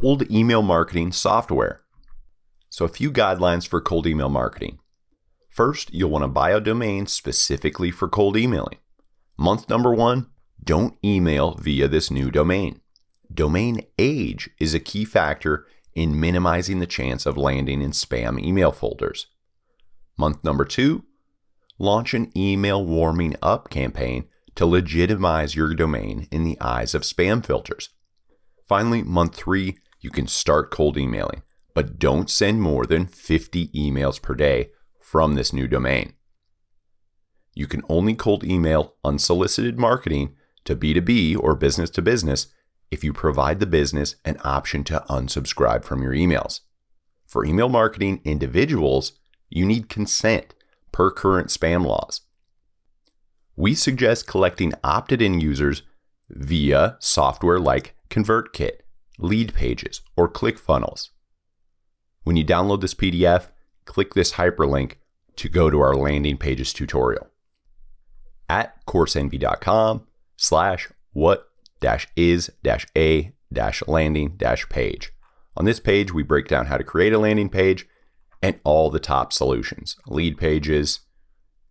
cold email marketing software. So a few guidelines for cold email marketing. First, you'll want to buy a domain specifically for cold emailing. Month number 1, don't email via this new domain. Domain age is a key factor in minimizing the chance of landing in spam email folders. Month number 2, launch an email warming up campaign to legitimize your domain in the eyes of spam filters. Finally, month 3, you can start cold emailing, but don't send more than 50 emails per day from this new domain. You can only cold email unsolicited marketing to B2B or business to business if you provide the business an option to unsubscribe from your emails. For email marketing individuals, you need consent per current spam laws. We suggest collecting opted-in users via software like ConvertKit, Lead Pages, or ClickFunnels. When you download this PDF, click this hyperlink to go to our landing pages tutorial at coursenvy.com/what-is-a-landing-page. On this page, we break down how to create a landing page and all the top solutions: Lead Pages,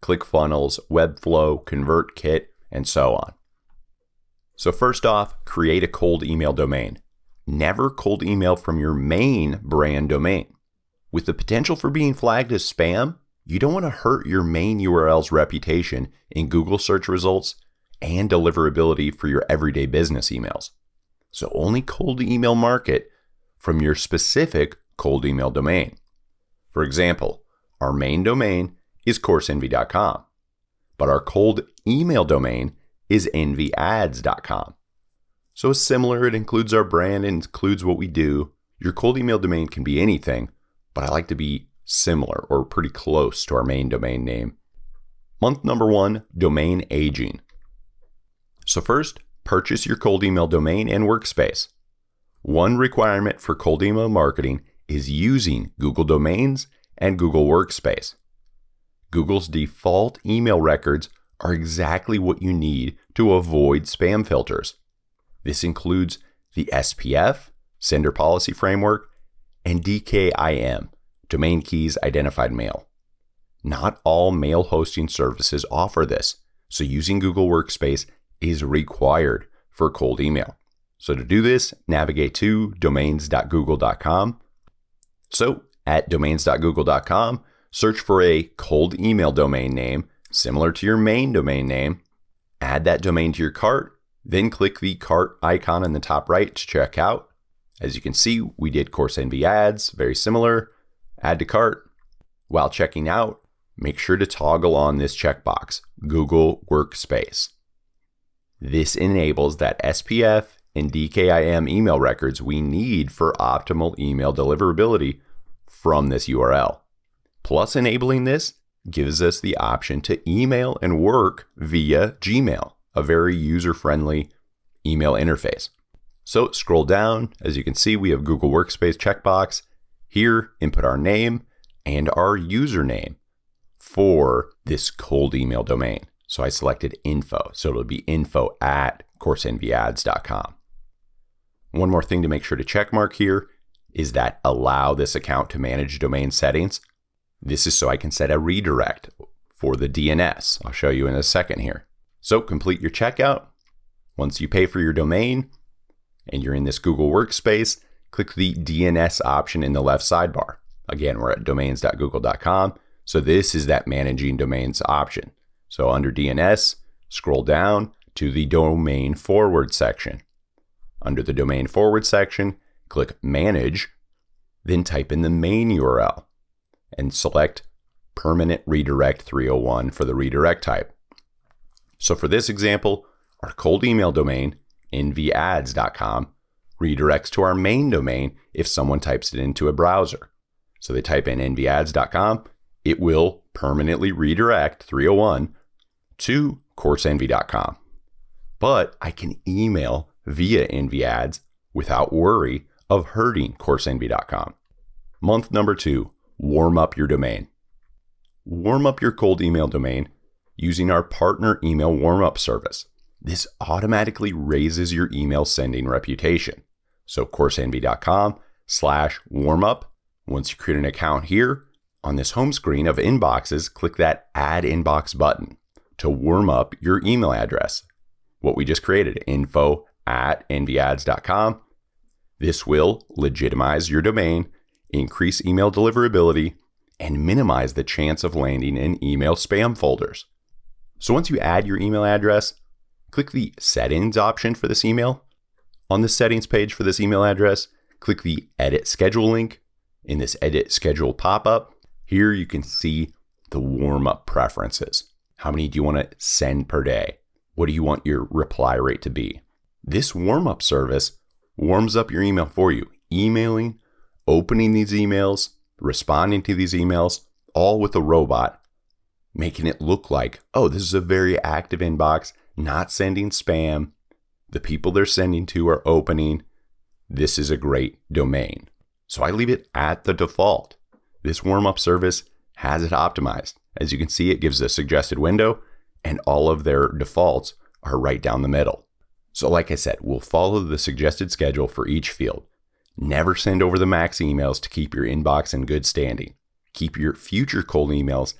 ClickFunnels, Webflow, ConvertKit, and so on. So first off, create a cold email domain. Never cold email from your main brand domain. With the potential for being flagged as spam, you don't want to hurt your main URL's reputation in Google search results and deliverability for your everyday business emails. So only cold email market from your specific cold email domain. For example, our main domain is Coursenvy.com, but our cold email domain is envyads.com. So it's similar, it includes our brand and includes what we do. Your cold email domain can be anything, but I like to be similar or pretty close to our main domain name. Month number 1, domain aging. So first, purchase your cold email domain and workspace. One requirement for cold email marketing is using Google Domains and Google Workspace. Google's default email records are exactly what you need to avoid spam filters. This includes the SPF, Sender Policy Framework, and DKIM, Domain Keys Identified Mail. Not all mail hosting services offer this, so using Google Workspace is required for cold email. So to do this, navigate to domains.google.com. So at domains.google.com, search for a cold email domain name similar to your main domain name, add that domain to your cart, then click the cart icon in the top right to check out. As you can see, we did Coursenvy ads, very similar. Add to cart. While checking out, make sure to toggle on this checkbox, Google Workspace. This enables that SPF and DKIM email records we need for optimal email deliverability from this URL. Plus, enabling this gives us the option to email and work via Gmail, a very user-friendly email interface. So scroll down. As you can see, we have Google Workspace checkbox. Here, input our name and our username for this cold email domain. So I selected info. So it'll be info@coursenvyads.com. One more thing to make sure to check mark here is that allow this account to manage domain settings. This is so I can set a redirect for the DNS. I'll show you in a second here. So complete your checkout. Once you pay for your domain and you're in this Google Workspace, click the DNS option in the left sidebar. Again, we're at domains.google.com. So this is that managing domains option. So under DNS, scroll down to the domain forward section. Under the domain forward section, click manage, then type in the main URL and select permanent redirect 301 for the redirect type. So for this example, our cold email domain, envyads.com, redirects to our main domain if someone types it into a browser. So they type in envyads.com, it will permanently redirect 301 to coursenvy.com. But I can email via envyads without worry of hurting coursenvy.com. Month number 2, warm up your domain. Warm up your cold email domain using our partner email warm-up service. This automatically raises your email sending reputation. So coursenvy.com/warmup. Once you create an account here, on this home screen of inboxes, click that Add Inbox button to warm up your email address. What we just created, info@envyads.com. This will legitimize your domain, increase email deliverability, and minimize the chance of landing in email spam folders. So once you add your email address, click the Settings option for this email. On the settings page for this email address, click the Edit Schedule link. In this Edit Schedule pop-up, here you can see the warm-up preferences. How many do you want to send per day? What do you want your reply rate to be? This warm-up service warms up your email for you, emailing, opening these emails, responding to these emails, all with a robot, making it look like, oh, this is a very active inbox, not sending spam. The people they're sending to are opening. This is a great domain. So I leave it at the default. This warm-up service has it optimized. As you can see, it gives a suggested window, and all of their defaults are right down the middle. So like I said, we'll follow the suggested schedule for each field. Never send over the max emails to keep your inbox in good standing. Keep your future cold emails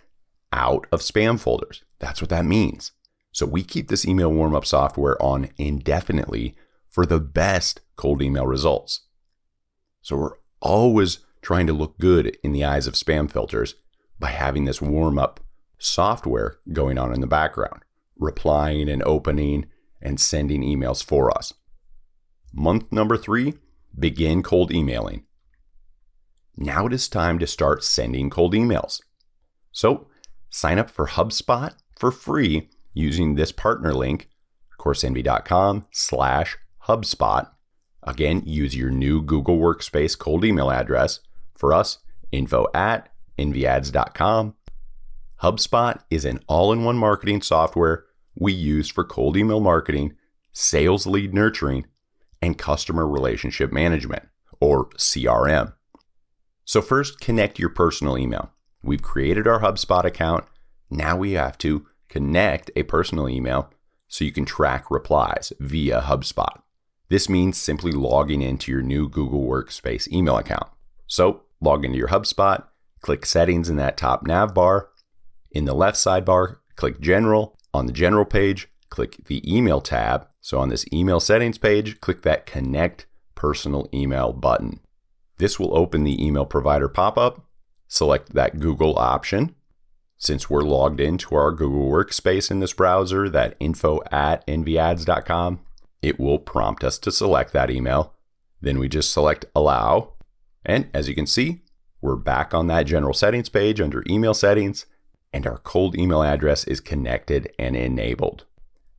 out of spam folders. That's what that means. So we keep this email warm-up software on indefinitely for the best cold email results. So we're always trying to look good in the eyes of spam filters by having this warm-up software going on in the background, replying and opening and sending emails for us. Month number 3, begin cold emailing. Now it is time to start sending cold emails. So sign up for HubSpot for free using this partner link, coursenvy.com/HubSpot. Again, use your new Google Workspace cold email address. For us, info@envyads.com. HubSpot is an all-in-one marketing software we use for cold email marketing, sales lead nurturing, and customer relationship management, or CRM. So first, connect your personal email. We've created our HubSpot account. Now we have to connect a personal email so you can track replies via HubSpot. This means simply logging into your new Google Workspace email account. So log into your HubSpot, click Settings in that top nav bar. In the left sidebar, click General. On the General page, click the Email tab. So on this Email Settings page, click that Connect Personal Email button. This will open the email provider pop-up. Select that Google option. Since we're logged into our Google Workspace in this browser, that info@envyads.com, it will prompt us to select that email. Then we just select Allow. And as you can see, we're back on that general settings page under Email Settings, and our cold email address is connected and enabled.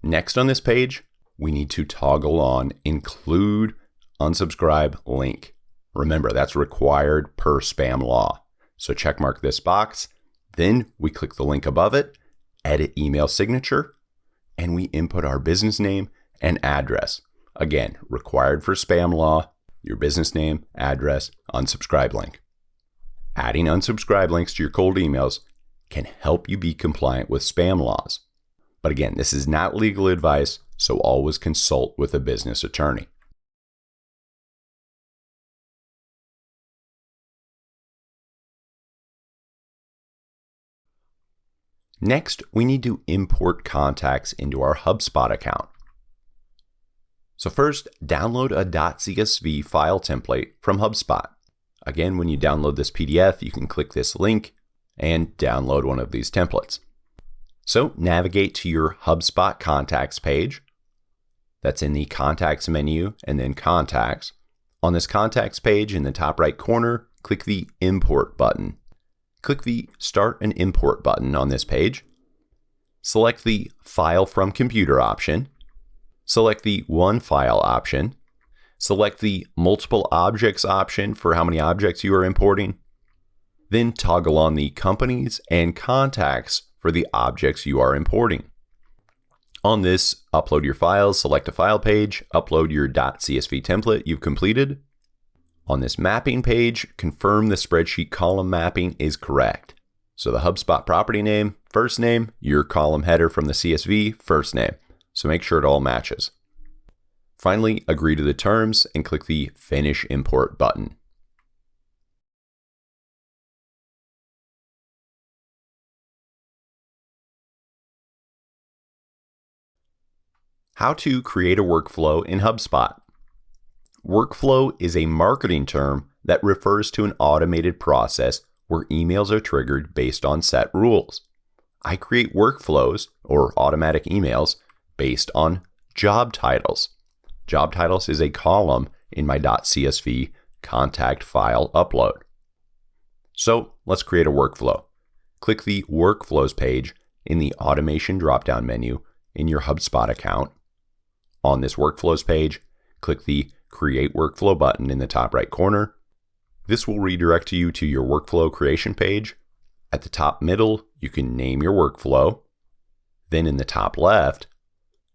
Next on this page, we need to toggle on Include Unsubscribe Link. Remember, that's required per spam law. So checkmark this box. Then we click the link above it, edit email signature, and we input our business name and address. Again, required for spam law, your business name, address, unsubscribe link. Adding unsubscribe links to your cold emails can help you be compliant with spam laws. But again, this is not legal advice, so always consult with a business attorney. Next, we need to import contacts into our HubSpot account. So first, download a .csv file template from HubSpot. Again, when you download this PDF, you can click this link and download one of these templates. So navigate to your HubSpot contacts page. That's in the contacts menu and then contacts. On this contacts page in the top right corner, click the import button. Click the Start an Import button on this page. Select the File from Computer option. Select the One File option. Select the Multiple Objects option for how many objects you are importing. Then toggle on the Companies and Contacts for the objects you are importing. On this Upload Your Files, select a file page, upload your .csv template you've completed. On this mapping page, confirm the spreadsheet column mapping is correct. So the HubSpot property name, first name, your column header from the CSV, first name. So make sure it all matches. Finally, agree to the terms and click the Finish Import button. How to create a workflow in HubSpot. Workflow is a marketing term that refers to an automated process where emails are triggered based on set rules. I create workflows or automatic emails based on job titles. Job titles is a column in my .csv contact file upload. So let's create a workflow. Click the Workflows page in the Automation drop-down menu in your HubSpot account. On this Workflows page, click the Create Workflow button in the top right corner. This will redirect you to your workflow creation page. At the top middle, you can name your workflow. Then in the top left,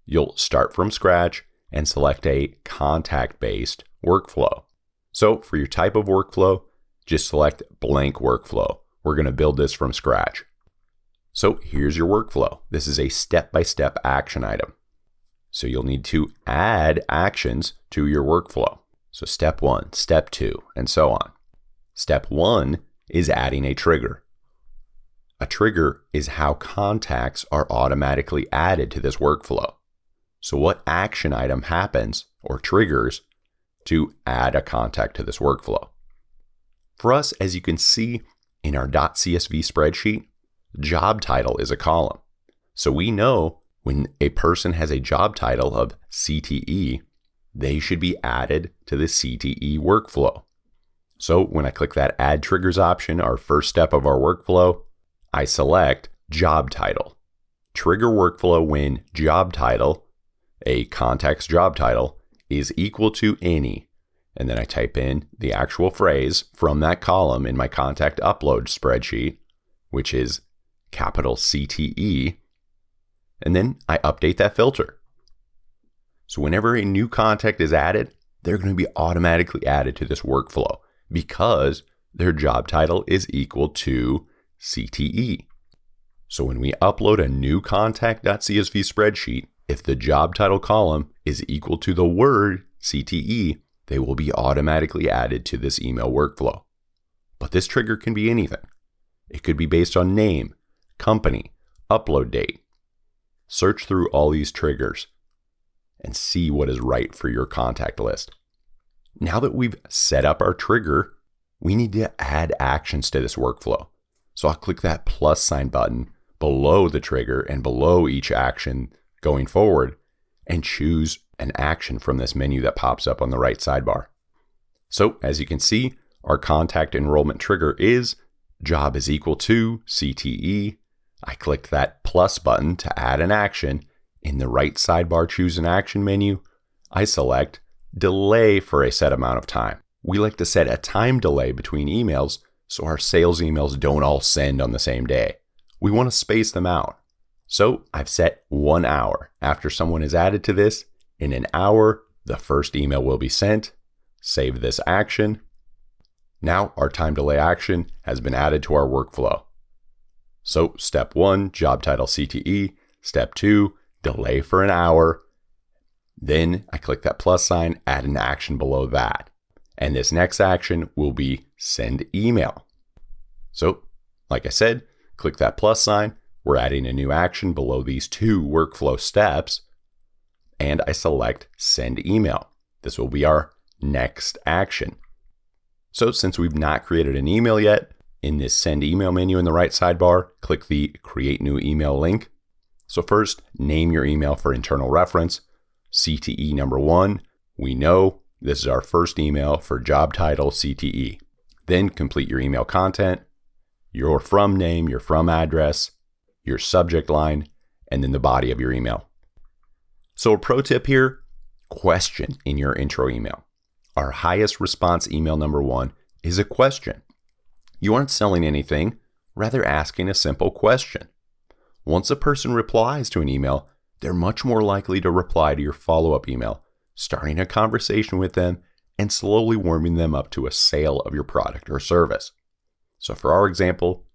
you'll start from scratch and select a contact-based workflow. So for your type of workflow, just select blank workflow. We're going to build this from scratch. So here's your workflow. This is a step-by-step action item. So you'll need to add actions to your workflow. So step 1, step 2, and so on. Step 1 is adding a trigger. A trigger is how contacts are automatically added to this workflow. So what action item happens or triggers to add a contact to this workflow? For us, as you can see in our .csv spreadsheet, job title is a column. So we know when a person has a job title of CTE, they should be added to the CTE workflow. So when I click that Add Triggers option, our first step of our workflow, I select job title. Trigger workflow when job title, a contact's job title, is equal to any. And then I type in the actual phrase from that column in my contact upload spreadsheet, which is capital CTE. And then I update that filter. So whenever a new contact is added, they're going to be automatically added to this workflow because their job title is equal to CTE. So when we upload a new contact.csv spreadsheet, if the job title column is equal to the word CTE, they will be automatically added to this email workflow. But this trigger can be anything. It could be based on name, company, upload date. Search through all these triggers and see what is right for your contact list. Now that we've set up our trigger, we need to add actions to this workflow. So I'll click that plus sign button below the trigger and below each action going forward and choose an action from this menu that pops up on the right sidebar. So as you can see, our contact enrollment trigger is job is equal to CTE. I clicked that plus button to add an action. In the right sidebar, choose an action menu. I select delay for a set amount of time. We like to set a time delay between emails so our sales emails don't all send on the same day. We want to space them out. So I've set 1 hour. After someone is added to this, in an hour, the first email will be sent. Save this action. Now our time delay action has been added to our workflow. So step 1, job title CTE. Step 2, delay for an hour. Then I click that plus sign, add an action below that. And this next action will be send email. So like I said, click that plus sign. We're adding a new action below these 2 workflow steps. And I select send email. This will be our next action. So since we've not created an email yet, in this send email menu in the right sidebar, click the create new email link. So first, name your email for internal reference. CTE number 1, we know this is our first email for job title CTE. Then complete your email content, your from name, your from address, your subject line, and then the body of your email. So a pro tip here, question in your intro email. Our highest response email number 1 is a question. You aren't selling anything, rather asking a simple question. Once a person replies to an email, they're much more likely to reply to your follow-up email, starting a conversation with them and slowly warming them up to a sale of your product or service. So for our example,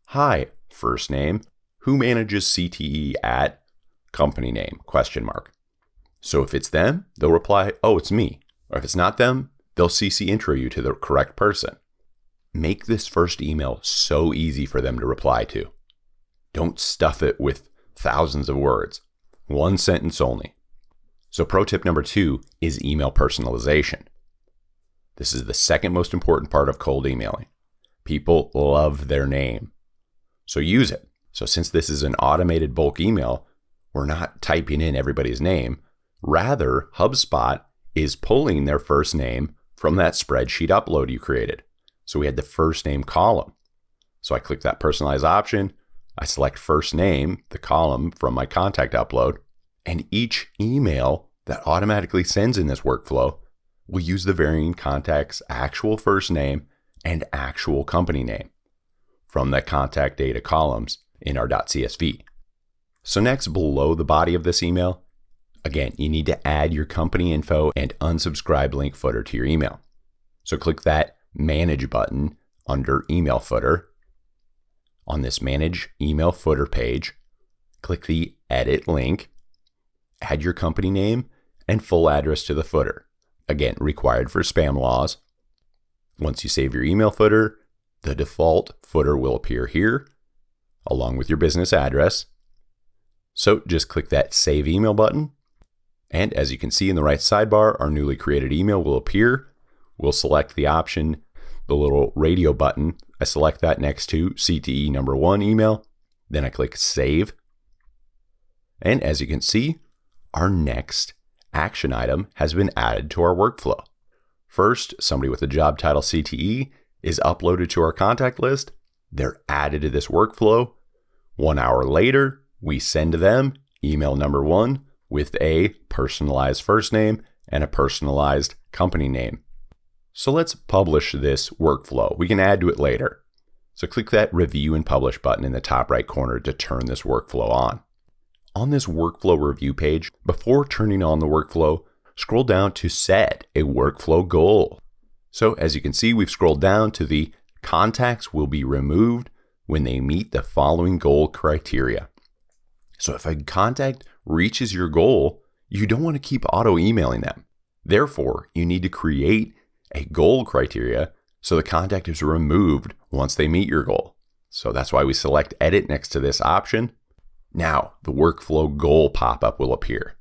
hi, first name, who manages CTE at company name, ? So if it's them, they'll reply, "Oh, it's me." Or if it's not them, they'll CC intro you to the correct person. Make this first email so easy for them to reply to. Don't stuff it with thousands of words. One sentence only. So pro tip number 2 is email personalization. This is the second most important part of cold emailing. People love their name. So use it. So since this is an automated bulk email, we're not typing in everybody's name. Rather, HubSpot is pulling their first name from that spreadsheet upload you created. So we had the first name column. So I click that personalize option. I select first name, the column from my contact upload, and each email that automatically sends in this workflow will use the varying contact's actual first name and actual company name from the contact data columns in our .csv. So next, below the body of this email, again, you need to add your company info and unsubscribe link footer to your email. So click that Manage button under Email Footer. On this Manage Email Footer page, click the Edit link, add your company name and full address to the footer. Again, required for spam laws. Once you save your email footer, the default footer will appear here, along with your business address. So just click that Save Email button. And as you can see in the right sidebar, our newly created email will appear. We'll select the option, the little radio button. I select that next to CTE number 1 email. Then I click Save. And as you can see, our next action item has been added to our workflow. First, somebody with the job title CTE is uploaded to our contact list. They're added to this workflow. 1 hour later, we send them email number 1 with a personalized first name and a personalized company name. So let's publish this workflow. We can add to it later. So click that Review and Publish button in the top right corner to turn this workflow on. On this workflow review page, before turning on the workflow, scroll down to set a workflow goal. So as you can see, we've scrolled down to the contacts will be removed when they meet the following goal criteria. So if a contact reaches your goal, you don't want to keep auto emailing them. Therefore, you need to create a goal criteria so the contact is removed once they meet your goal. So that's why we select Edit next to this option. Now, the workflow goal pop-up will appear.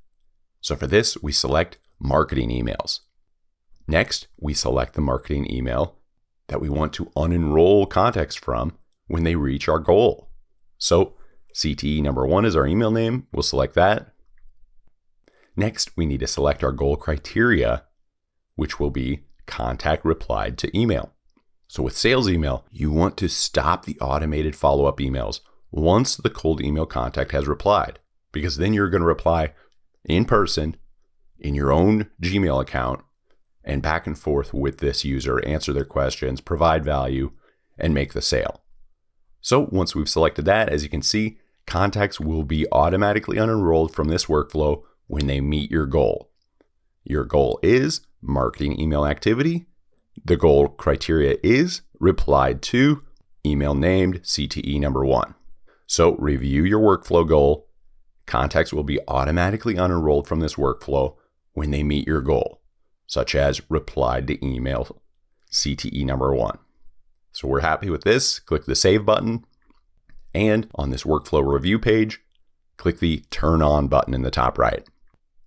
So for this, we select Marketing Emails. Next, we select the marketing email that we want to unenroll contacts from when they reach our goal. So CTE number 1 is our email name. We'll select that. Next, we need to select our goal criteria, which will be contact replied to email. So with sales email, you want to stop the automated follow-up emails once the cold email contact has replied, because then you're going to reply in person in your own Gmail account and back and forth with this user, answer their questions, provide value, and make the sale. So once we've selected that, as you can see, contacts will be automatically unenrolled from this workflow when they meet your goal. Your goal is marketing email activity. The goal criteria is replied to email named CTE number 1. So review your workflow goal. Contacts will be automatically unenrolled from this workflow when they meet your goal, such as replied to email CTE number 1. So we're happy with this. Click the Save button. And on this workflow review page, click the Turn On button in the top right.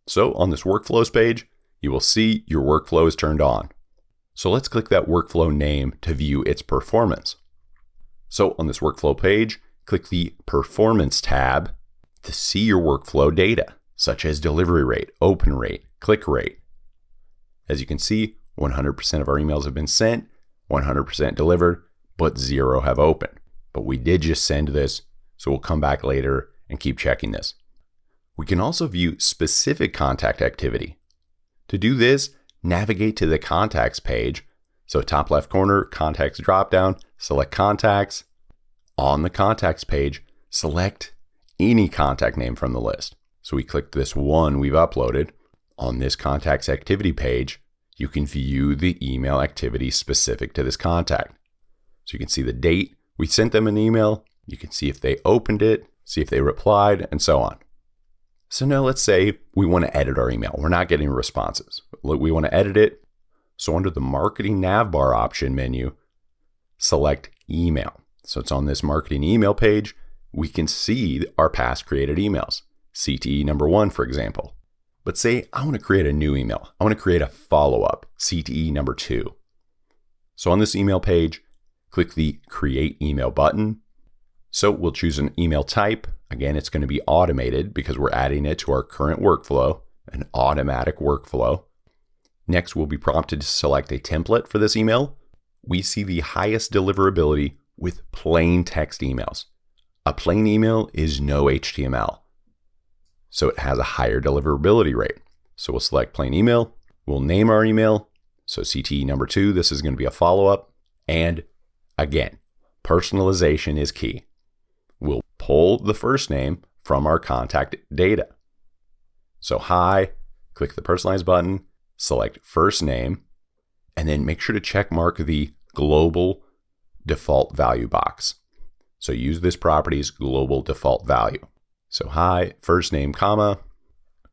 So on this workflows page, you will see your workflow is turned on. So let's click that workflow name to view its performance. So on this workflow page, click the Performance tab to see your workflow data, such as delivery rate, open rate, click rate. As you can see, 100% of our emails have been sent, 100% delivered, but 0 have opened. But we did just send this, so we'll come back later and keep checking this. We can also view specific contact activity. To do this, navigate to the Contacts page. So top left corner, Contacts dropdown, select Contacts. On the Contacts page, select any contact name from the list. So we click this one we've uploaded. On this Contacts activity page, you can view the email activity specific to this contact. So you can see the date we sent them an email. You can see if they opened it, see if they replied, and so on. So now let's say we want to edit our email. We're not getting responses. We want to edit it. So under the marketing navbar option menu, select email. So it's on this marketing email page. We can see our past created emails. CTE number 1, for example. But say I want to create a new email. I want to create a follow-up, CTE number 2. So on this email page, click the Create Email button. So we'll choose an email type. Again, it's going to be automated because we're adding it to our current workflow, an automatic workflow. Next, we'll be prompted to select a template for this email. We see the highest deliverability with plain text emails. A plain email is no HTML, so it has a higher deliverability rate. So we'll select plain email. We'll name our email. So CTE number 2, this is going to be a follow-up. And again, personalization is key. We'll pull the first name from our contact data. So hi, click the personalize button, select first name, and then make sure to check mark the global default value box. So use this property's global default value. So hi, first name, comma.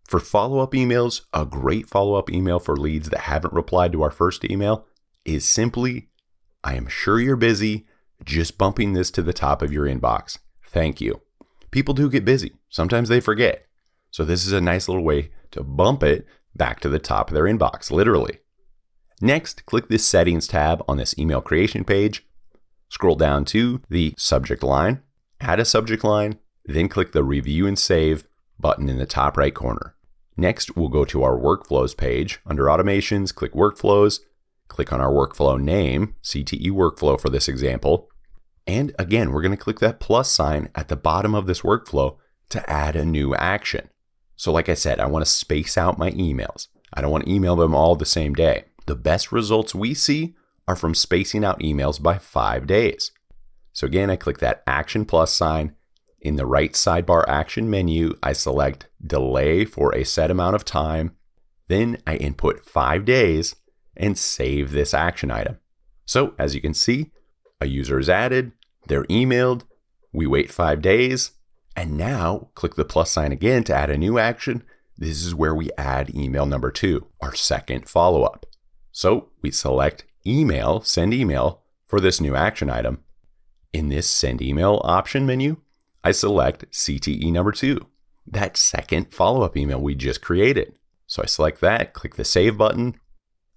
For follow-up emails, a great follow-up email for leads that haven't replied to our first email is simply, I am sure you're busy, just bumping this to the top of your inbox. Thank you. People do get busy. Sometimes they forget. So this is a nice little way to bump it back to the top of their inbox, literally. Next, click this settings tab on this email creation page. Scroll down to the subject line, add a subject line, then click the Review and Save button in the top right corner. Next, we'll go to our Workflows page. Under Automations, click Workflows, click on our workflow name, CTE Workflow for this example. And again, we're going to click that plus sign at the bottom of this workflow to add a new action. So like I said, I want to space out my emails. I don't want to email them all the same day. The best results we see are from spacing out emails by 5 days. So again, I click that action plus sign. In the right sidebar action menu, I select delay for a set amount of time. Then I input 5 days and save this action item. So as you can see, a user is added, they're emailed, we wait 5 days, and now click the plus sign again to add a new action. This is where we add email number 2, our second follow-up. So we select email, send email for this new action item. In this send email option menu, I select CTE number 2, that second follow-up email we just created. So I select that, click the save button,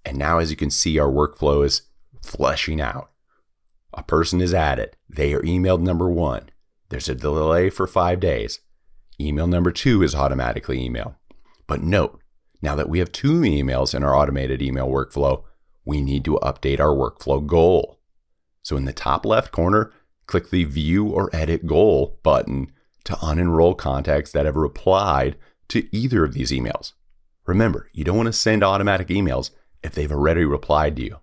and now as you can see, our workflow is fleshing out. A person is added. They are emailed number 1. There's a delay for 5 days. Email number 2 is automatically emailed. But note, now that we have 2 emails in our automated email workflow, we need to update our workflow goal. So in the top left corner, click the View or Edit Goal button to unenroll contacts that have replied to either of these emails. Remember, you don't want to send automatic emails if they've already replied to you.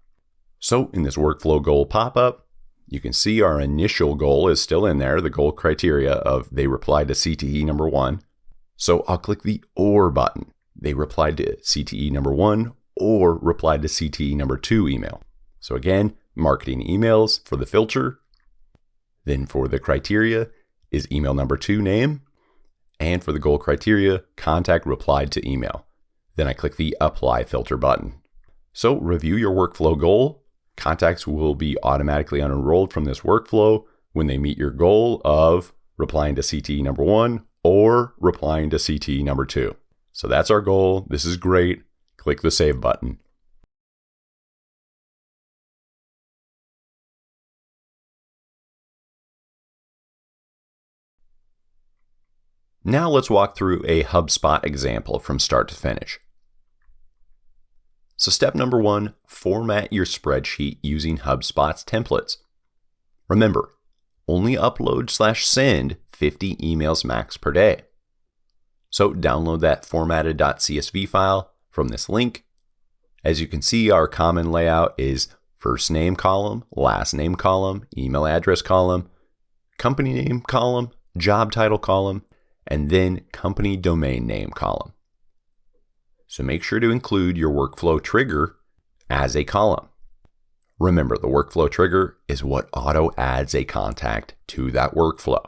So in this workflow goal pop-up, you can see our initial goal is still in there, the goal criteria of they replied to CTE number 1. So I'll click the OR button. They replied to CTE number 1 or replied to CTE number 2 email. So again, marketing emails for the filter. Then for the criteria is email number 2 name. And for the goal criteria, contact replied to email. Then I click the Apply Filter button. So review your workflow goal. Contacts will be automatically unenrolled from this workflow when they meet your goal of replying to CTE number 1 or replying to CTE number 2. So that's our goal. This is great. Click the Save button. Now let's walk through a HubSpot example from start to finish. So step number 1, format your spreadsheet using HubSpot's templates. Remember, only upload/send 50 emails max per day. So download that formatted .csv file from this link. As you can see, our common layout is first name column, last name column, email address column, company name column, job title column, and then company domain name column. So make sure to include your workflow trigger as a column. Remember, the workflow trigger is what auto adds a contact to that workflow.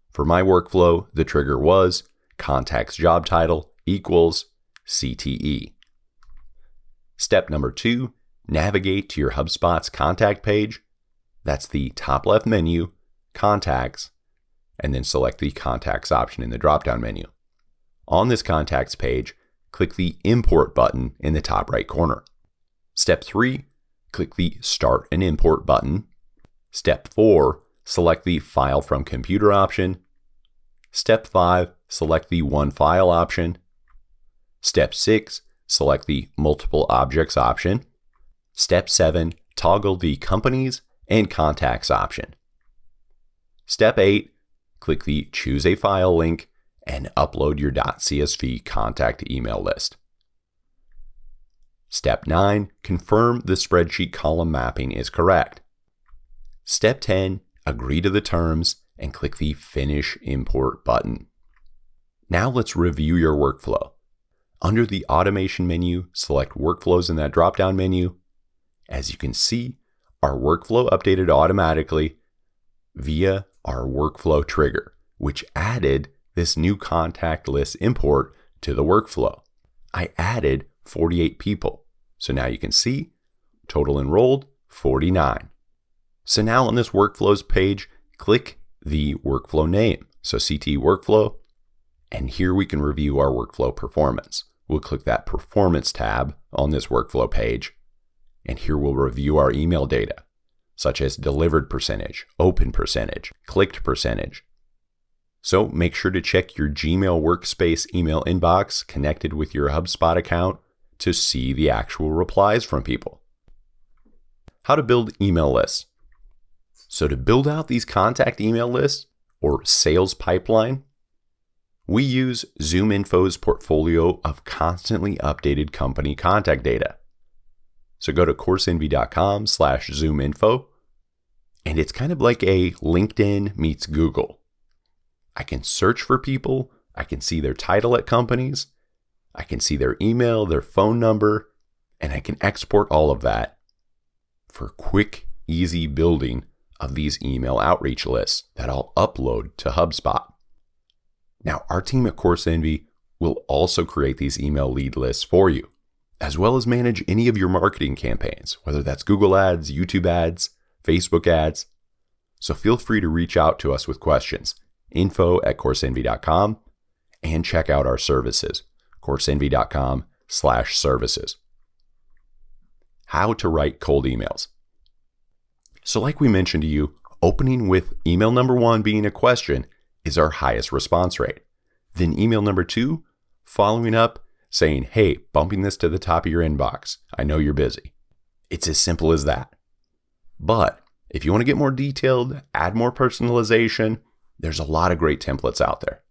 For my workflow, the trigger was contact's job title equals CTE. Step number 2, navigate to your HubSpot's contact page. That's the top left menu, contacts, and then select the contacts option in the drop-down menu. On this contacts page, click the import button in the top right corner. Step 3, click the Start an Import button. Step 4, select the File from Computer option. Step 5, select the One File option. Step 6, select the Multiple Objects option. Step 7, toggle the Companies and Contacts option. Step 8, click the Choose a File link and upload your .csv contact email list. Step 9, confirm the spreadsheet column mapping is correct. Step 10, agree to the terms and click the Finish Import button. Now let's review your workflow. Under the Automation menu, select Workflows in that drop-down menu. As you can see, our workflow updated automatically via our workflow trigger, which added this new contact list import to the workflow. I added 48 people. So now you can see total enrolled 49. So now on this workflows page, click the workflow name. So CT workflow. And here we can review our workflow performance. We'll click that performance tab on this workflow page. And here we'll review our email data, such as delivered percentage, open percentage, clicked percentage. So make sure to check your Gmail workspace email inbox connected with your HubSpot account to see the actual replies from people. How to build email lists. So to build out these contact email lists or sales pipeline, we use ZoomInfo's portfolio of constantly updated company contact data. So go to coursenvy.com/ZoomInfo, and it's kind of like a LinkedIn meets Google. I can search for people, I can see their title at companies, I can see their email, their phone number, and I can export all of that for quick, easy building of these email outreach lists that I'll upload to HubSpot. Now, our team at Coursenvy will also create these email lead lists for you, as well as manage any of your marketing campaigns, whether that's Google ads, YouTube ads, Facebook ads. So feel free to reach out to us with questions, info@coursenvy.com, and check out our services, coursenvy.com/services. How to write cold emails. So like we mentioned to you, opening with email number 1 being a question is our highest response rate. Then email number 2, following up, saying, hey, bumping this to the top of your inbox. I know you're busy. It's as simple as that. But if you want to get more detailed, add more personalization, there's a lot of great templates out there.